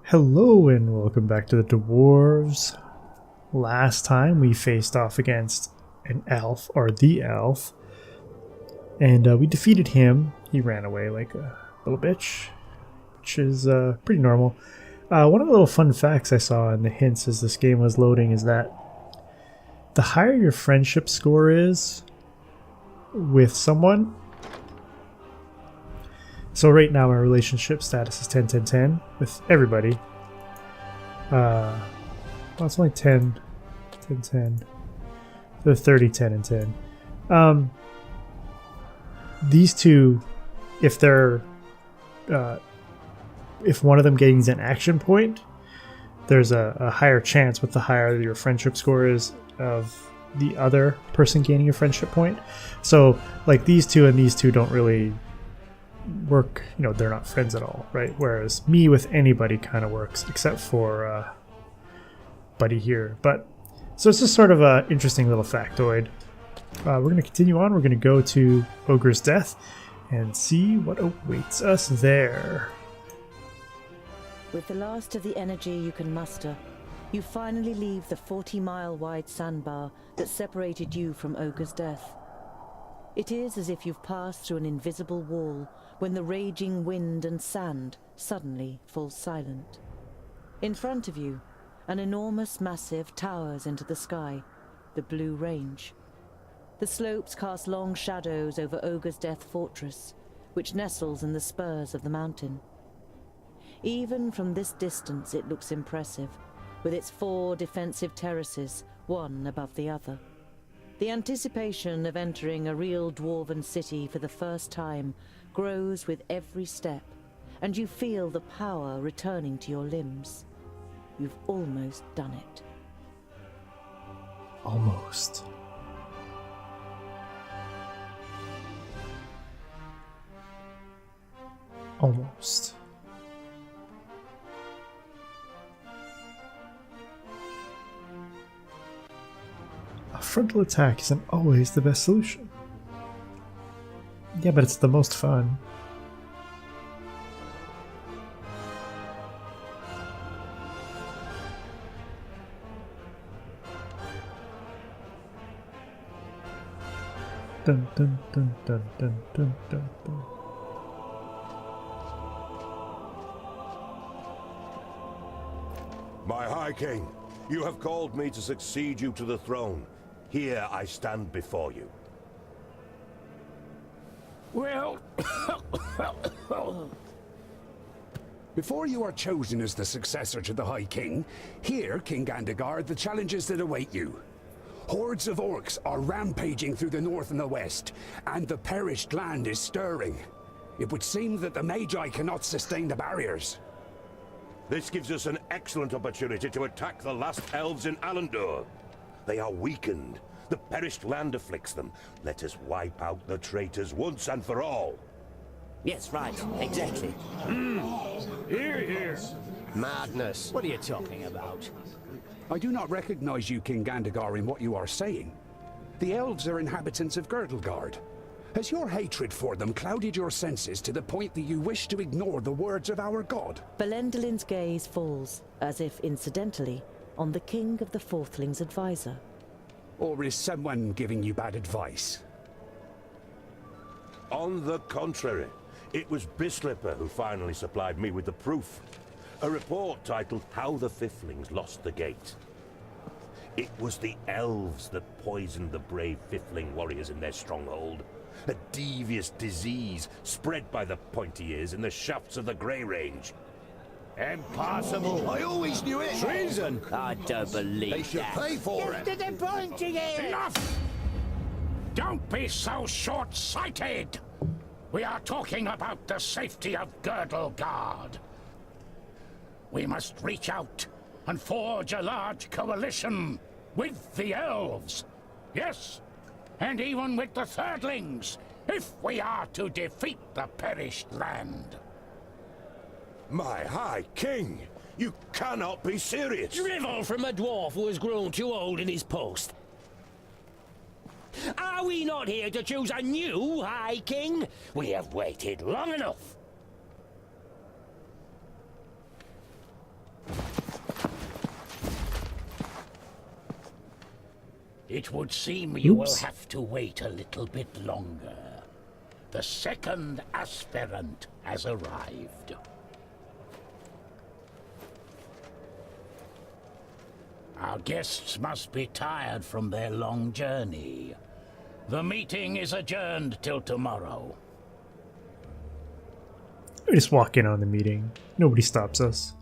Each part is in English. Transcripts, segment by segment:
Hello and welcome back to the Dwarves. Last time we faced off against an elf, or the elf, and we defeated him. He ran away like a little bitch, which is pretty normal. One of the little fun facts I saw in the hints as this game was loading is that the higher your friendship score is with someone, so right now my relationship status is 10-10-10 with everybody. Well, it's only 10-10-10. So 30-10-10. These two, if they're if one of them gains an action point, there's a higher chance with the higher your friendship score is of the other person gaining a friendship point. So like these two and these two don't really work, you know, they're not friends at all, right? Whereas me with anybody kind of works, except for Buddy here. But so it's just sort of a interesting little factoid. We're going to continue on. We're going to go to Ogre's Death and see what awaits us there. With the last of the energy you can muster, you finally leave the 40-mile-wide sandbar that separated you from Ogre's Death. It is as if you've passed through an invisible wall when the raging wind and sand suddenly falls silent. In front of you, an enormous massive towers into the sky, the Blue Range. The slopes cast long shadows over Ogre's Death Fortress, which nestles in the spurs of the mountain. Even from this distance it looks impressive, with its 4 defensive terraces, one above the other. The anticipation of entering a real dwarven city for the first time grows with every step, and you feel the power returning to your limbs. You've almost done it. Almost. Almost. A frontal attack isn't always the best solution. Yeah, but it's the most fun. Dun dun dun dun dun dun dun dun. My High King, you have called me to succeed you to the throne. Here I stand before you. Well, before you are chosen as the successor to the High King, hear, King Gandagar, the challenges that await you. Hordes of orcs are rampaging through the north and the west, and the perished land is stirring. It would seem that the Magi cannot sustain the barriers. This gives us an excellent opportunity to attack the last elves in Alandor. They are weakened. The perished land afflicts them. Let us wipe out the traitors once and for all. Yes, right. Exactly. Hear, hear. Madness. What are you talking about? I do not recognize you, King Gandagar, in what you are saying. The elves are inhabitants of Girdlegard. Has your hatred for them clouded your senses to the point that you wish to ignore the words of our god? Belendalin's gaze falls, as if incidentally, on the King of the Fourthlings' advisor. Or is someone giving you bad advice? On the contrary, it was Bislipper who finally supplied me with the proof. A report titled How the Fiflings Lost the Gate. It was the elves that poisoned the brave Fifling warriors in their stronghold. A devious disease spread by the pointy ears in the shafts of the Grey Range. Impossible! I always knew it! Treason! I don't believe They should that. pay for it! To the pointy ears! Enough! Don't be so short-sighted! We are talking about the safety of Girdlegard. We must reach out and forge a large coalition with the elves. Yes, and even with the Thirdlings, if we are to defeat the perished land. My High King, you cannot be serious. Drivel from a dwarf who has grown too old in his post. Are we not here to choose a new High King? We have waited long enough. It would seem you will Oops. have to wait a little bit longer. The second aspirant has arrived. Our guests must be tired from their long journey. The meeting is adjourned till tomorrow. We just walk in on the meeting. Nobody stops us.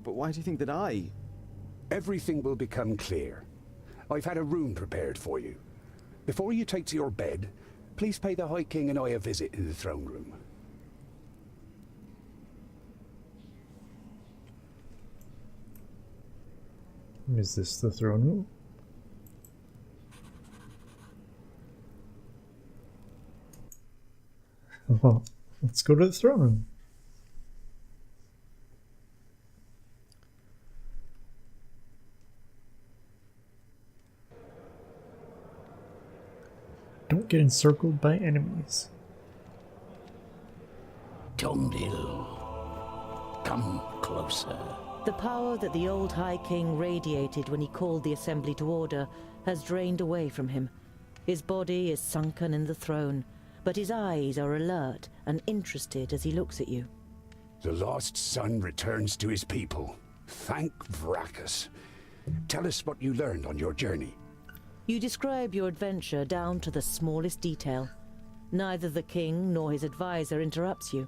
But why do you think that I... Everything will become clear. I've had a room prepared for you. Before you take to your bed, please pay the High King and I a visit in the throne room. Is this the throne room? Well, let's go to the throne room. Don't get encircled by enemies. Tondil, come closer. The power that the old High King radiated when he called the assembly to order has drained away from him. His body is sunken in the throne, but his eyes are alert and interested as he looks at you. The lost son returns to his people. Thank Vracus. Tell us what you learned on your journey. You describe your adventure down to the smallest detail. Neither the king nor his advisor interrupts you.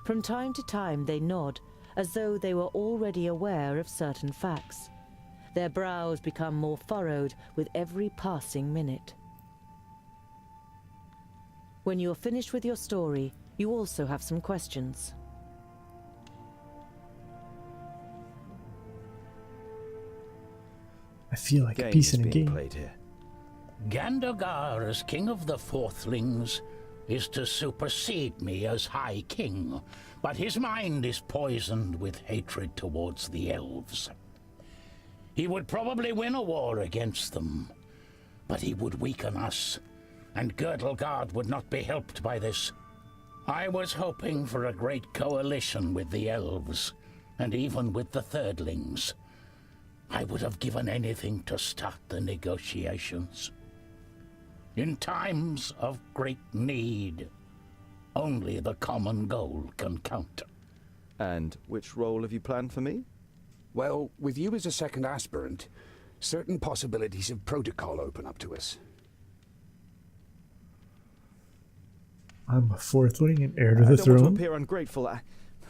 From time to time they nod, as though they were already aware of certain facts. Their brows become more furrowed with every passing minute. When you are finished with your story, you also have some questions. I feel like a Game piece is in a being game. played here. Gandagar, as king of the Fourthlings, is to supersede me as High King, but his mind is poisoned with hatred towards the elves. He would probably win a war against them, but he would weaken us, and Girdlegard would not be helped by this. I was hoping for a great coalition with the elves, and even with the Thirdlings. I would have given anything to start the negotiations. In times of great need, only the common goal can count. And which role have you planned for me? Well, with you as a second aspirant, certain possibilities of protocol open up to us. I'm a fourthling and heir to I the don't want to throne. appear ungrateful,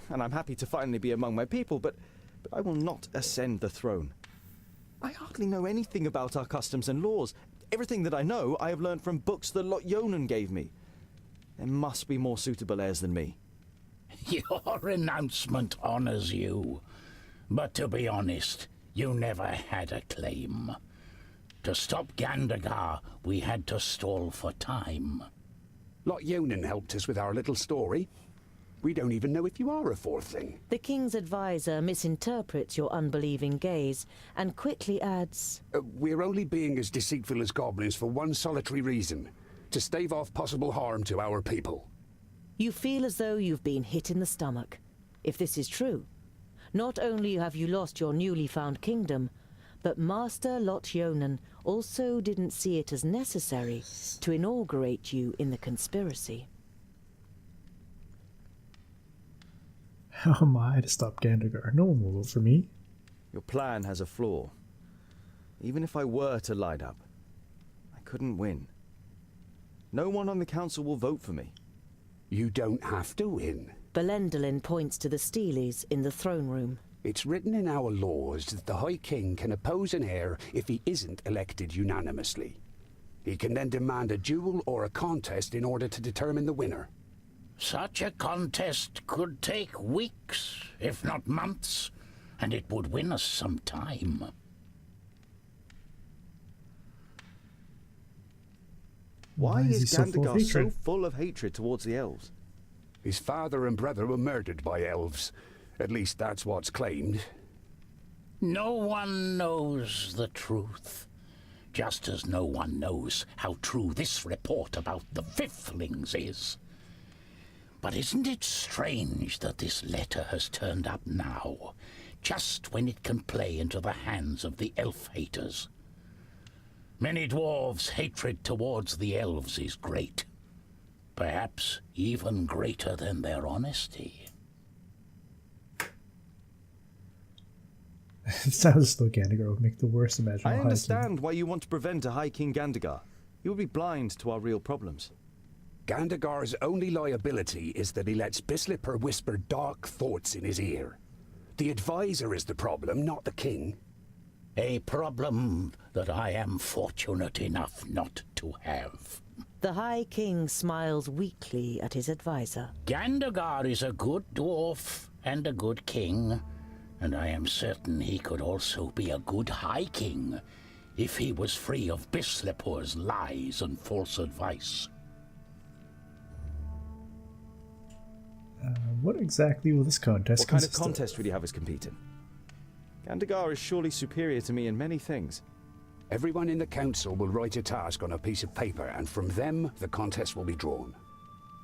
and I'm happy to finally be among my people, but I will not ascend the throne. I hardly know anything about our customs and laws. Everything that I know, I have learned from books that Lot Yonan gave me. There must be more suitable heirs than me. Your announcement honors you, but to be honest, you never had a claim. To stop Gandagar, we had to stall for time. Lot Yonan helped us with our little story. We don't even know if you are a fourthling. The king's advisor misinterprets your unbelieving gaze and quickly adds, We're only being as deceitful as goblins for one solitary reason: to stave off possible harm to our people. you feel as though you've been hit in the stomach. If this is true, not only have you lost your newly found kingdom, but Master Lot Yonan also didn't see it as necessary to inaugurate you in the conspiracy. How am I to stop Gandagar? No one will vote for me. Your plan has a flaw. Even if I were to light up, I couldn't win. No one on the council will vote for me. You don't have to win. Belendolin points to the Steelies in the throne room. It's written in our laws that the High King can oppose an heir if he isn't elected unanimously. He can then demand a duel or a contest in order to determine the winner. Such a contest could take weeks, if not months, and it would win us some time. Why he is so full of Gandagar so hatred? full of hatred towards the elves? His father and brother were murdered by elves. At least that's what's claimed. No one knows the truth, just as no one knows how true this report about the Fiflings is. But isn't it strange that this letter has turned up now, just when it can play into the hands of the elf-haters? Many dwarves' hatred towards the elves is great, perhaps even greater than their honesty. It sounds as though Gandagar would make the worst imaginable I High King. understand why you want to prevent a High King Gandagar. He would be blind to our real problems. Gandagar's only liability is that he lets Bislipper whisper dark thoughts in his ear. The advisor is the problem, not the king. A problem that I am fortunate enough not to have. The High King smiles weakly at his advisor. Gandagar is a good dwarf and a good king, and I am certain he could also be a good High King if he was free of Bislipper's lies and false advice. What exactly will this contest What kind of consist contest would you have us compete in? Gandagar is surely superior to me in many things. Everyone in the council will write a task on a piece of paper, and from them, the contest will be drawn.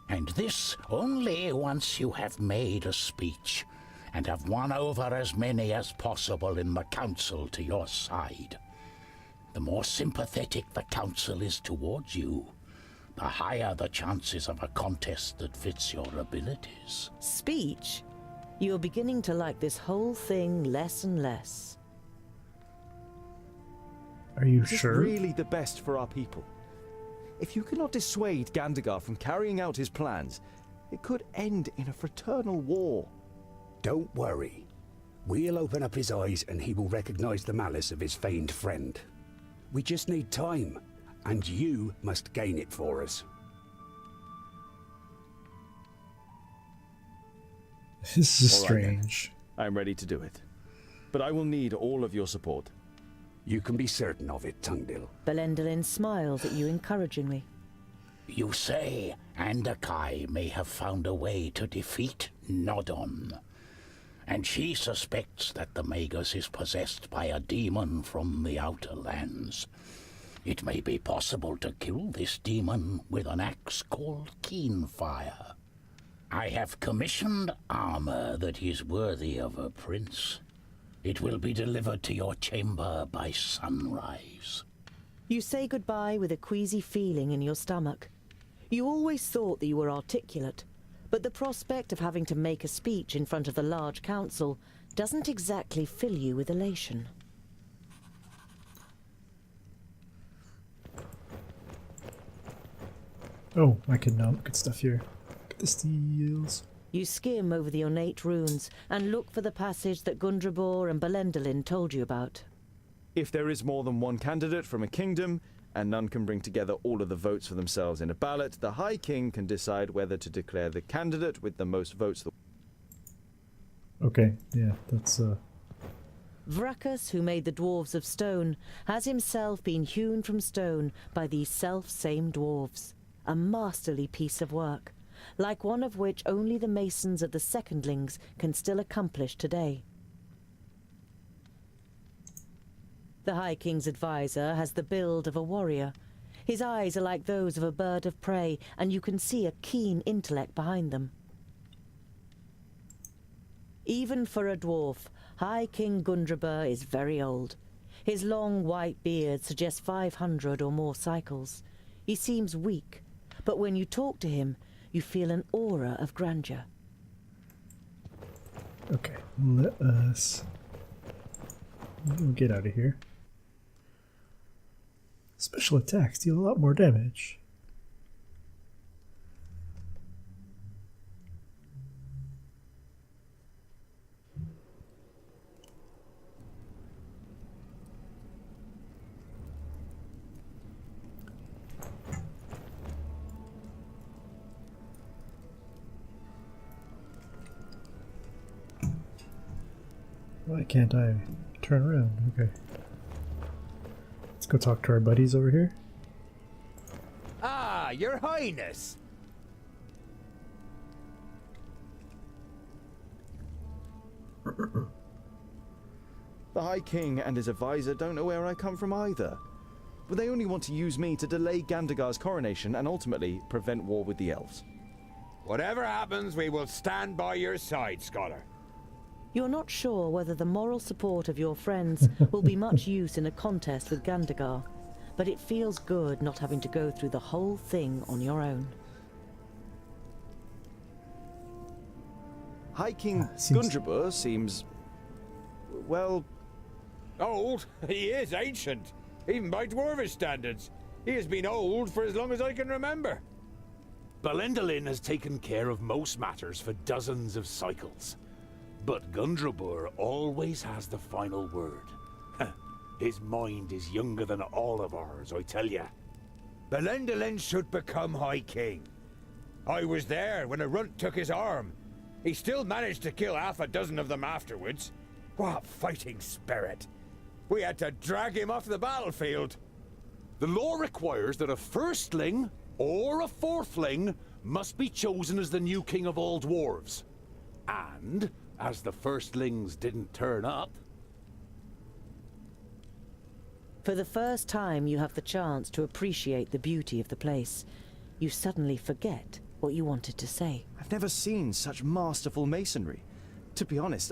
And this only once you have made a speech and have won over as many as possible in the council to your side. The more sympathetic the council is towards you, the higher the chances of a contest that fits your abilities. Speech? You're beginning to like this whole thing less and less. Are you Is this sure? really the best for our people? If you cannot dissuade Gandagar from carrying out his plans, it could end in a fraternal war. Don't worry. We'll open up his eyes and he will recognize the malice of his feigned friend. We just need time, and you must gain it for us. This is All right, then. strange. I am ready to do it. But I will need all of your support. You can be certain of it, Tungdil. Belendalin smiles at you encouragingly. You say Andakai may have found a way to defeat Nodon, and she suspects that the Magus is possessed by a demon from the Outer Lands. It may be possible to kill this demon with an axe called Keenfire. I have commissioned armor that is worthy of a prince. It will be delivered to your chamber by sunrise. You say goodbye with a queasy feeling in your stomach. You always thought that you were articulate, but the prospect of having to make a speech in front of the large council doesn't exactly fill you with elation. Oh, I can look at stuff here. Look at the steels. You skim over the ornate runes and look for the passage that Gundrabor and Belendalin told you about. If there is more than one candidate from a kingdom, and none can bring together all of the votes for themselves in a ballot, the High King can decide whether to declare the candidate with the most votes. Okay, yeah, that's Vrakas, who made the dwarves of stone, has himself been hewn from stone by these self-same dwarves. A masterly piece of work, like one of which only the masons of the Secondlings can still accomplish today. The High King's advisor has the build of a warrior. His eyes are like those of a bird of prey, and you can see a keen intellect behind them. Even for a dwarf, High King Gundrabur is very old. His long white beard suggests 500 or more cycles. He seems weak, but when you talk to him, you feel an aura of grandeur. okay. Let us we'll get out of here. Special attacks deal a lot more damage. Why can't I turn around? Okay. Let's go talk to our buddies over here. Ah, your highness. The High King and his advisor don't know where I come from either. But they only want to use me to delay Gandagar's coronation and ultimately prevent war with the elves. Whatever happens, we will stand by your side, scholar. You're not sure whether the moral support of your friends will be much use in a contest with Gandagar, but it feels good not having to go through the whole thing on your own. High King Gundrabur seems... well... Old? He is ancient. Even by Dwarvish standards. He has been old for as long as I can remember. Belendalin has taken care of most matters for dozens of cycles. But Gundrabur always has the final word. His mind is younger than all of ours, I tell ya. Belendalin should become High King. I was there when a runt took his arm. He still managed to kill half a dozen of them afterwards. What fighting spirit! We had to drag him off the battlefield. The law requires that a firstling or a fourthling must be chosen as the new king of all dwarves. And, as the firstlings didn't turn up... For the first time you have the chance to appreciate the beauty of the place. You suddenly forget what you wanted to say. I've never seen such masterful masonry. To be honest,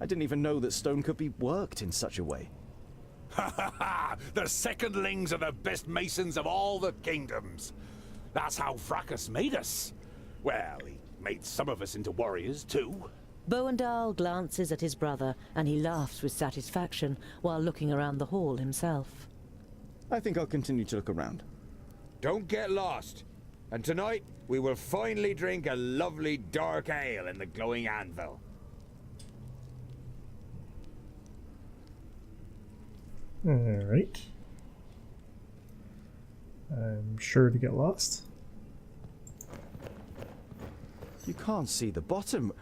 I didn't even know that stone could be worked in such a way. Ha ha ha! The secondlings are the best masons of all the kingdoms. That's how Fracas made us. Well, he made some of us into warriors too. Boandal glances at his brother and he laughs with satisfaction while looking around the hall himself. I think I'll continue to look around. Don't get lost. And tonight, we will finally drink a lovely dark ale in the glowing anvil. Alright. I'm sure to get lost. You can't see the bottom.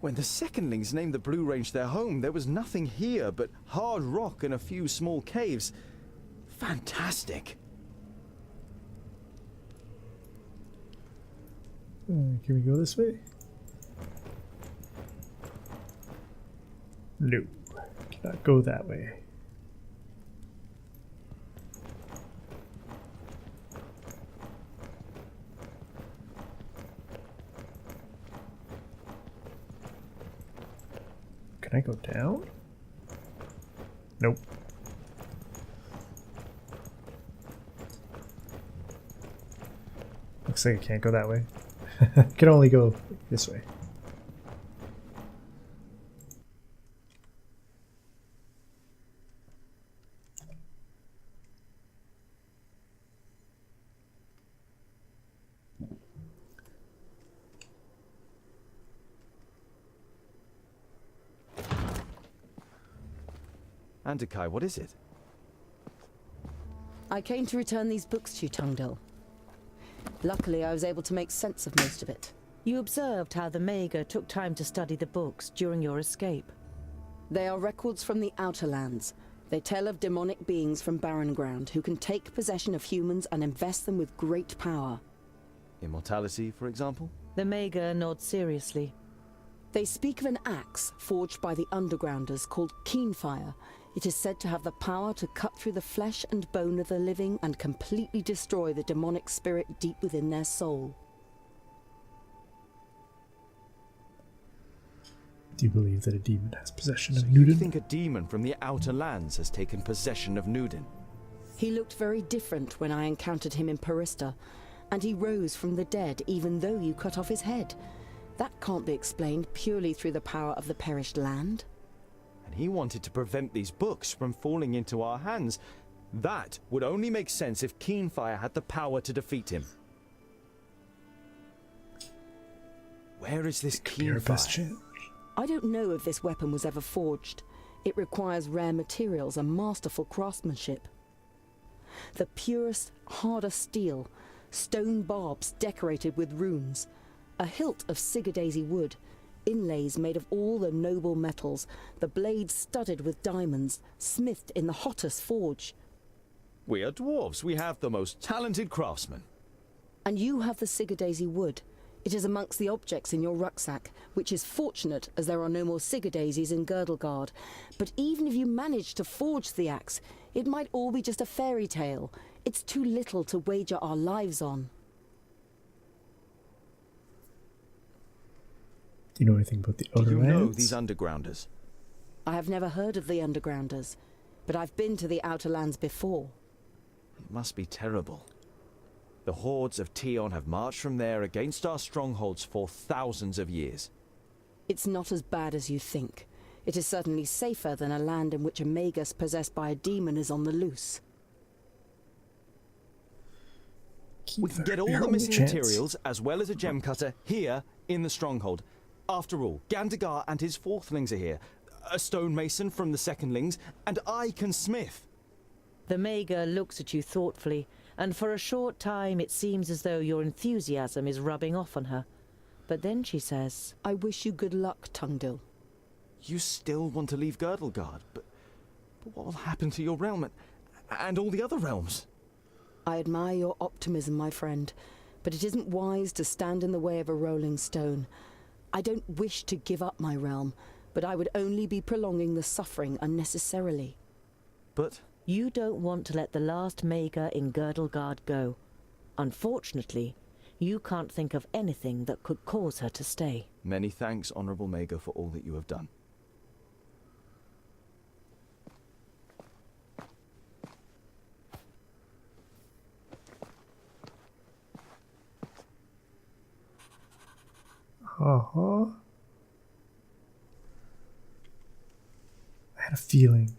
When the secondlings named the Blue Range their home, there was nothing here but hard rock and a few small caves. Fantastic. Can we go this way? No. Cannot go that way. Can I go down? Nope. Looks like I can't go that way. I can only go this way. Andakai, what is it? I came to return these books to you, Tungdil. Luckily, I was able to make sense of most of it. You observed how the Mager took time to study the books during your escape. They are records from the Outer Lands. They tell of demonic beings from Barren Ground who can take possession of humans and invest them with great power. Immortality, for example? The Mager nods seriously. They speak of an axe forged by the Undergrounders called Keenfire. It is said to have the power to cut through the flesh and bone of the living and completely destroy the demonic spirit deep within their soul. Do you believe that a demon has possession of So you Nudin? think a demon from the Outer Lands has taken possession of Nudin? He looked very different when I encountered him in Parista, and he rose from the dead even though you cut off his head. That can't be explained purely through the power of the perished land. And he wanted to prevent these books from falling into our hands. That would only make sense if Keenfire had the power to defeat him. Where is this Be our best Keenfire? chance. I don't know if this weapon was ever forged. It requires rare materials and masterful craftsmanship. The purest, hardest steel, stone barbs decorated with runes, a hilt of Sigurdaisy wood, inlays made of all the noble metals, the blades studded with diamonds, smithed in the hottest forge. We are dwarves. We have the most talented craftsmen. And you have the Sigurdaisy wood. It is amongst the objects in your rucksack, which is fortunate as there are no more Sigurdaisies in Girdlegard. But even if you manage to forge the axe, it might all be just a fairy tale. It's too little to wager our lives on. Do you know anything about the Do you Outer know Lands? these undergrounders? I have never heard of the Undergrounders, but I've been to the Outer Lands before. It must be terrible. The hordes of Tion have marched from there against our strongholds for thousands of years. It's not as bad as you think. It is certainly safer than a land in which a magus possessed by a demon is on the loose. We can get all the missing materials, as well as a gem cutter, here in the stronghold. After all, Gandagar and his fourthlings are here. A stonemason from the secondlings, and I can smith. The Maga looks at you thoughtfully, and for a short time it seems as though your enthusiasm is rubbing off on her. But then she says, I wish you good luck, Tungdil. You still want to leave Girdlegard, but what will happen to your realm and all the other realms? I admire your optimism, my friend, but it isn't wise to stand in the way of a rolling stone. I don't wish to give up my realm, but I would only be prolonging the suffering unnecessarily. But you don't want to let the last Maga in Girdlegard go. Unfortunately, you can't think of anything that could cause her to stay. Many thanks, Honourable Maga, for all that you have done. I had a feeling.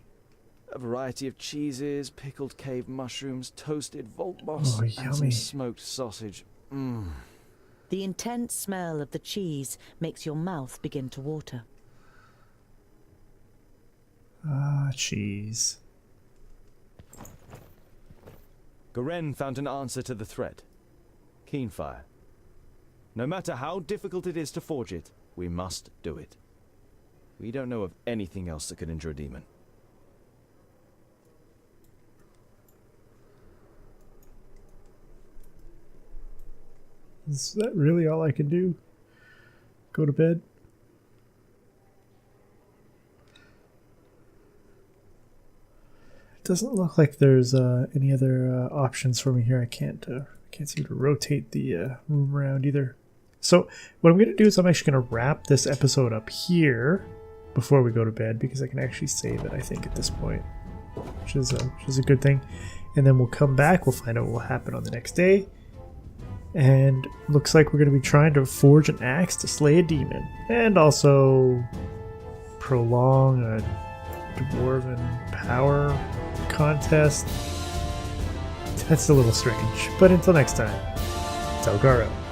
A variety of cheeses, pickled cave mushrooms, toasted vault moss, Oh, and yummy. some smoked sausage. The intense smell of the cheese makes your mouth begin to water. Ah, cheese. Garen found an answer to the threat. Keenfire. No matter how difficult it is to forge it, we must do it. We don't know of anything else that could injure a demon. Is that really all I can do? Go to bed? It doesn't look like there's any other options for me here. I can't seem to rotate the room around either. So what I'm going to do is I'm actually going to wrap this episode up here before we go to bed, because I can actually save it, I think, at this point, which is a good thing. And then we'll come back, we'll find out what will happen on the next day. And looks like we're going to be trying to forge an axe to slay a demon, and also prolong a dwarven power contest. That's a little strange, but until next time, Delgar out.